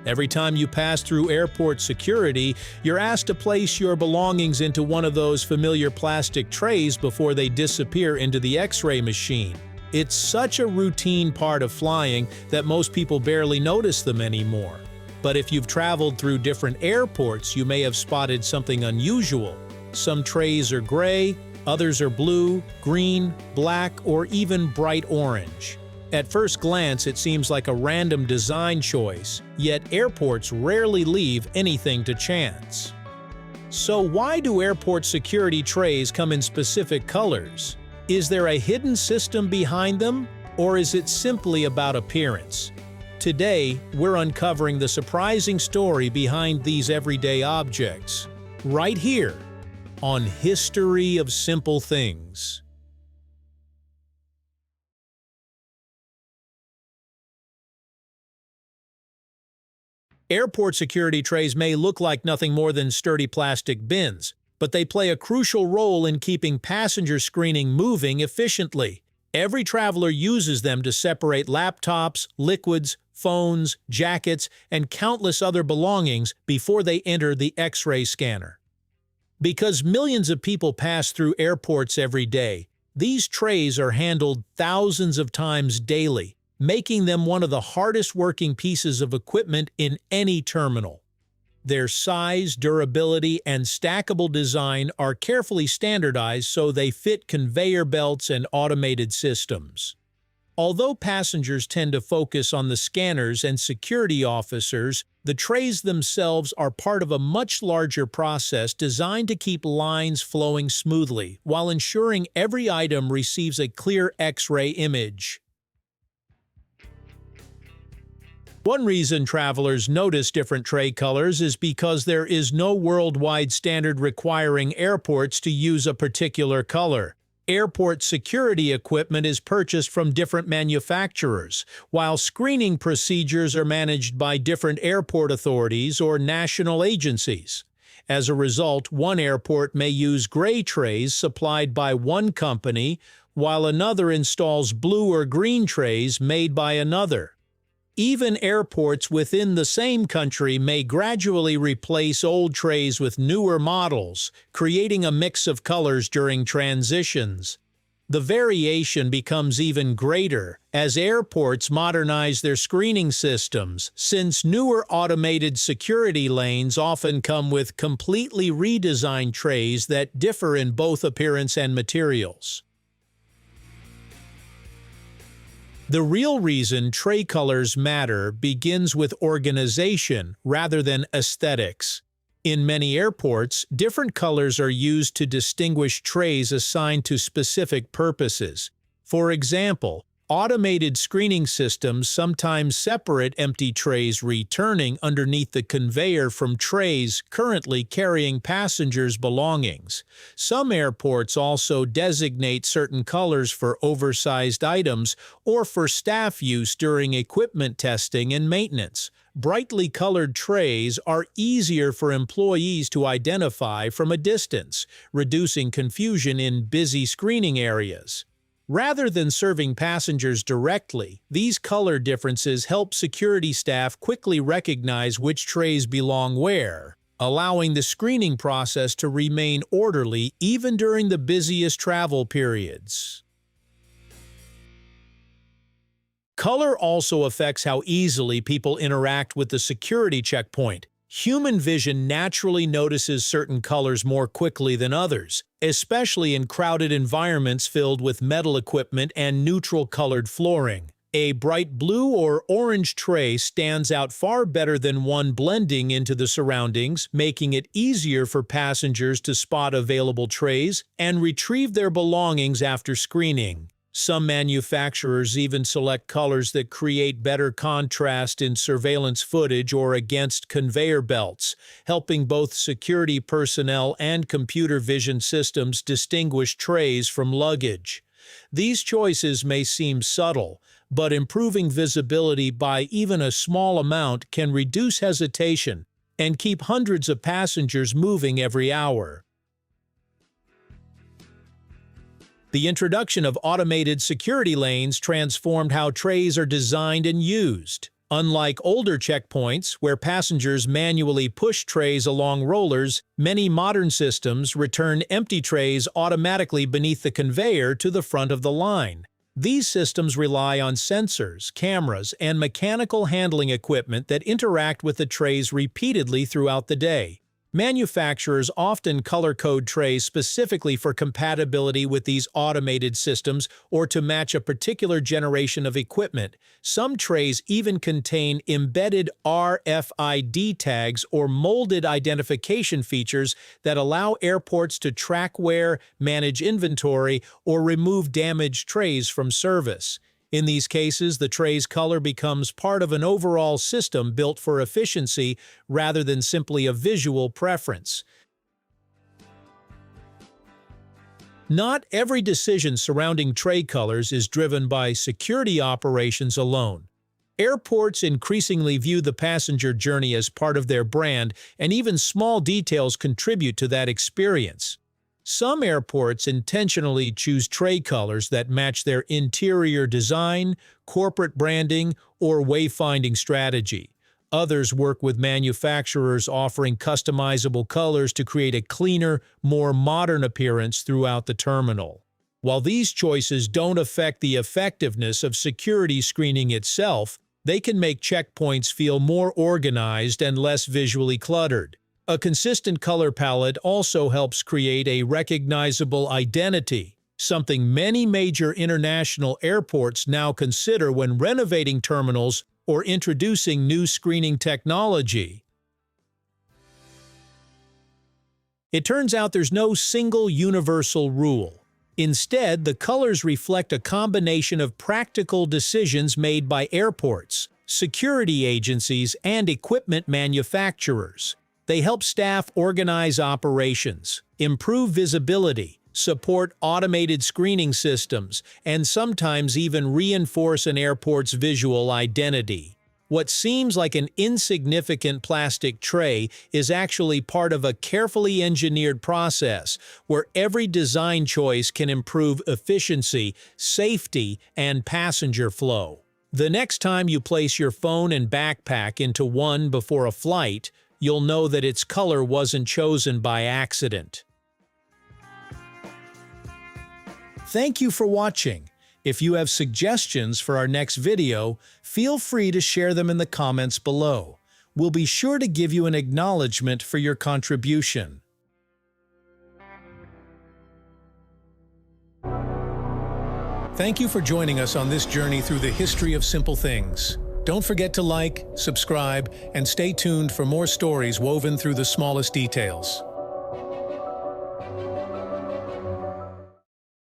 Every time you pass through airport security, you're asked to place your belongings into one of those familiar plastic trays before they disappear into the X-ray machine. It's such a routine part of flying that most people barely notice them anymore. But if you've traveled through different airports, you may have spotted something unusual. Some trays are gray, others are blue, green, black, or even bright orange. At first glance, it seems like a random design choice, yet airports rarely leave anything to chance. So why do airport security trays come in specific colors? Is there a hidden system behind them, or is it simply about appearance? Today, we're uncovering the surprising story behind these everyday objects, right here on History of Simple Things. Airport security trays may look like nothing more than sturdy plastic bins, but they play a crucial role in keeping passenger screening moving efficiently. Every traveler uses them to separate laptops, liquids, phones, jackets, and countless other belongings before they enter the X-ray scanner. Because millions of people pass through airports every day, these trays are handled thousands of times daily, making them one of the hardest working pieces of equipment in any terminal. Their size, durability, and stackable design are carefully standardized so they fit conveyor belts and automated systems. Although passengers tend to focus on the scanners and security officers, the trays themselves are part of a much larger process designed to keep lines flowing smoothly while ensuring every item receives a clear X-ray image. One reason travelers notice different tray colors is because there is no worldwide standard requiring airports to use a particular color. Airport security equipment is purchased from different manufacturers, while screening procedures are managed by different airport authorities or national agencies. As a result, one airport may use gray trays supplied by one company, while another installs blue or green trays made by another. Even airports within the same country may gradually replace old trays with newer models, creating a mix of colors during transitions. The variation becomes even greater as airports modernize their screening systems, since newer automated security lanes often come with completely redesigned trays that differ in both appearance and materials. The real reason tray colors matter begins with organization rather than aesthetics. In many airports, different colors are used to distinguish trays assigned to specific purposes. For example, automated screening systems sometimes separate empty trays returning underneath the conveyor from trays currently carrying passengers' belongings. Some airports also designate certain colors for oversized items or for staff use during equipment testing and maintenance. Brightly colored trays are easier for employees to identify from a distance, reducing confusion in busy screening areas. Rather than serving passengers directly, these color differences help security staff quickly recognize which trays belong where, allowing the screening process to remain orderly even during the busiest travel periods. Color also affects how easily people interact with the security checkpoint. Human vision naturally notices certain colors more quickly than others, especially in crowded environments filled with metal equipment and neutral-colored flooring. A bright blue or orange tray stands out far better than one blending into the surroundings, making it easier for passengers to spot available trays and retrieve their belongings after screening. Some manufacturers even select colors that create better contrast in surveillance footage or against conveyor belts, helping both security personnel and computer vision systems distinguish trays from luggage. These choices may seem subtle, but improving visibility by even a small amount can reduce hesitation and keep hundreds of passengers moving every hour. The introduction of automated security lanes transformed how trays are designed and used. Unlike older checkpoints, where passengers manually push trays along rollers, many modern systems return empty trays automatically beneath the conveyor to the front of the line. These systems rely on sensors, cameras, and mechanical handling equipment that interact with the trays repeatedly throughout the day. Manufacturers often color-code trays specifically for compatibility with these automated systems or to match a particular generation of equipment. Some trays even contain embedded RFID tags or molded identification features that allow airports to track wear, manage inventory, or remove damaged trays from service. In these cases, the tray's color becomes part of an overall system built for efficiency rather than simply a visual preference. Not every decision surrounding tray colors is driven by security operations alone. Airports increasingly view the passenger journey as part of their brand, and even small details contribute to that experience. Some airports intentionally choose tray colors that match their interior design, corporate branding, or wayfinding strategy. Others work with manufacturers offering customizable colors to create a cleaner, more modern appearance throughout the terminal. While these choices don't affect the effectiveness of security screening itself, they can make checkpoints feel more organized and less visually cluttered. A consistent color palette also helps create a recognizable identity, something many major international airports now consider when renovating terminals or introducing new screening technology. It turns out there's no single universal rule. Instead, the colors reflect a combination of practical decisions made by airports, security agencies, and equipment manufacturers. They help staff organize operations, improve visibility, support automated screening systems, and sometimes even reinforce an airport's visual identity. What seems like an insignificant plastic tray is actually part of a carefully engineered process where every design choice can improve efficiency, safety, and passenger flow. The next time you place your phone and backpack into one before a flight, you'll know that its color wasn't chosen by accident. Thank you for watching. If you have suggestions for our next video, feel free to share them in the comments below. We'll be sure to give you an acknowledgement for your contribution. Thank you for joining us on this journey through the history of simple things. Don't forget to like, subscribe, and stay tuned for more stories woven through the smallest details.